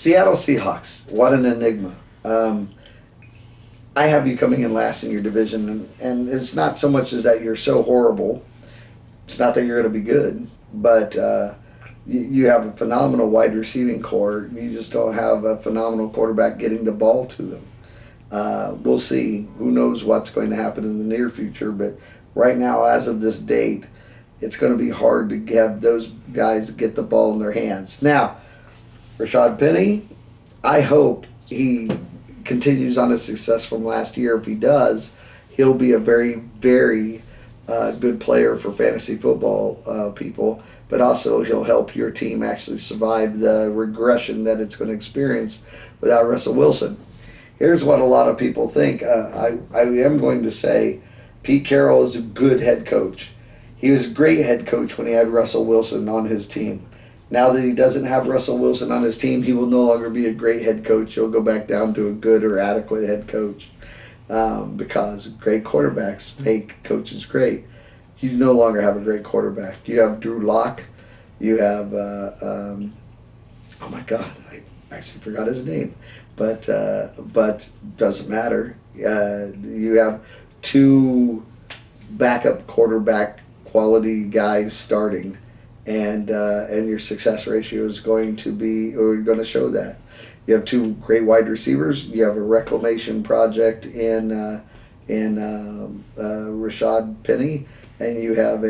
Seattle Seahawks, what an enigma. I have you coming in last in your division, and it's not so much as that you're so horrible. It's not that you're going to be good, but you have a phenomenal wide receiving core. You just don't have a phenomenal quarterback getting the ball to them. We'll see. Who knows what's going to happen in the near future, but right now, as of this date, it's going to be hard to have those guys get the ball in their hands. Now, Rashad Penny, I hope he continues on his success from last year. If he does, he'll be a very, very good player for fantasy football people, but also he'll help your team actually survive the regression that it's going to experience without Russell Wilson. Here's what a lot of people think. I am going to say Pete Carroll is a good head coach. He was a great head coach when he had Russell Wilson on his team. Now that he doesn't have Russell Wilson on his team, he will no longer be a great head coach. He'll go back down to a good or adequate head coach because great quarterbacks make coaches great. You no longer have a great quarterback. You have Drew Lock. You have, oh my God, I actually forgot his name, but doesn't matter. You have two backup quarterback quality guys starting. And your success ratio is going to be, or you're going to show that. You have two great wide receivers. You have a reclamation project in Rashad Penny, and you have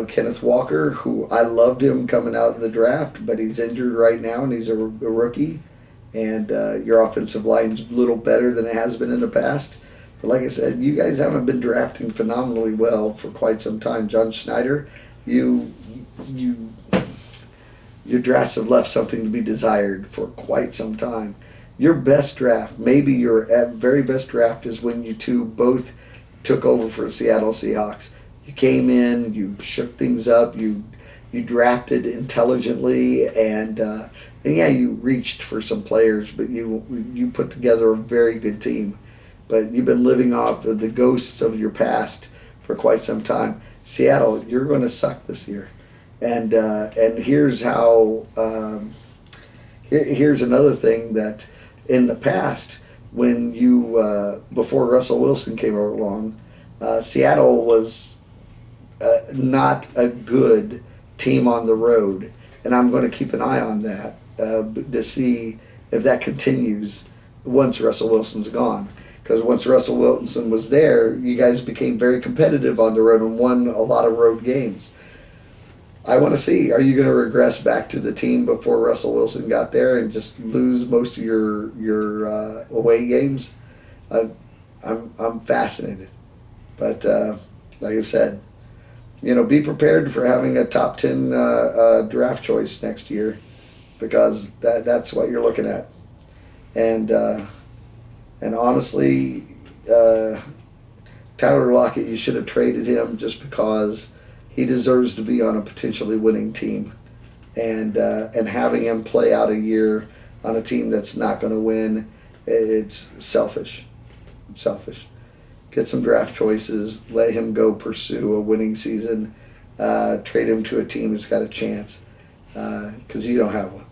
Kenneth Walker, who I loved him coming out in the draft, but he's injured right now, and he's a rookie. And your offensive line's a little better than it has been in the past. But like I said, you guys haven't been drafting phenomenally well for quite some time. John Schneider, your drafts have left something to be desired for quite some time. Your best draft, maybe your very best draft, is when you two both took over for the Seattle Seahawks. You came in, you shook things up, you drafted intelligently, and yeah, you reached for some players, but you put together a very good team. But you've been living off of the ghosts of your past for quite some time. Seattle, you're going to suck this year, and here's how. Here's another thing that in the past, when you before Russell Wilson came along, Seattle was not a good team on the road, and I'm going to keep an eye on that to see if that continues once Russell Wilson's gone. Because once Russell Wilson was there, you guys became very competitive on the road and won a lot of road games. I want to see, are you going to regress back to the team before Russell Wilson got there and just lose most of your away games? I'm fascinated. But like I said, be prepared for having a top 10 draft choice next year, because that's what you're looking at. And honestly, Tyler Lockett, you should have traded him just because he deserves to be on a potentially winning team. And having him play out a year on a team that's not going to win, it's selfish. It's selfish. Get some draft choices. Let him go pursue a winning season. Trade him to a team that's got a chance, because you don't have one.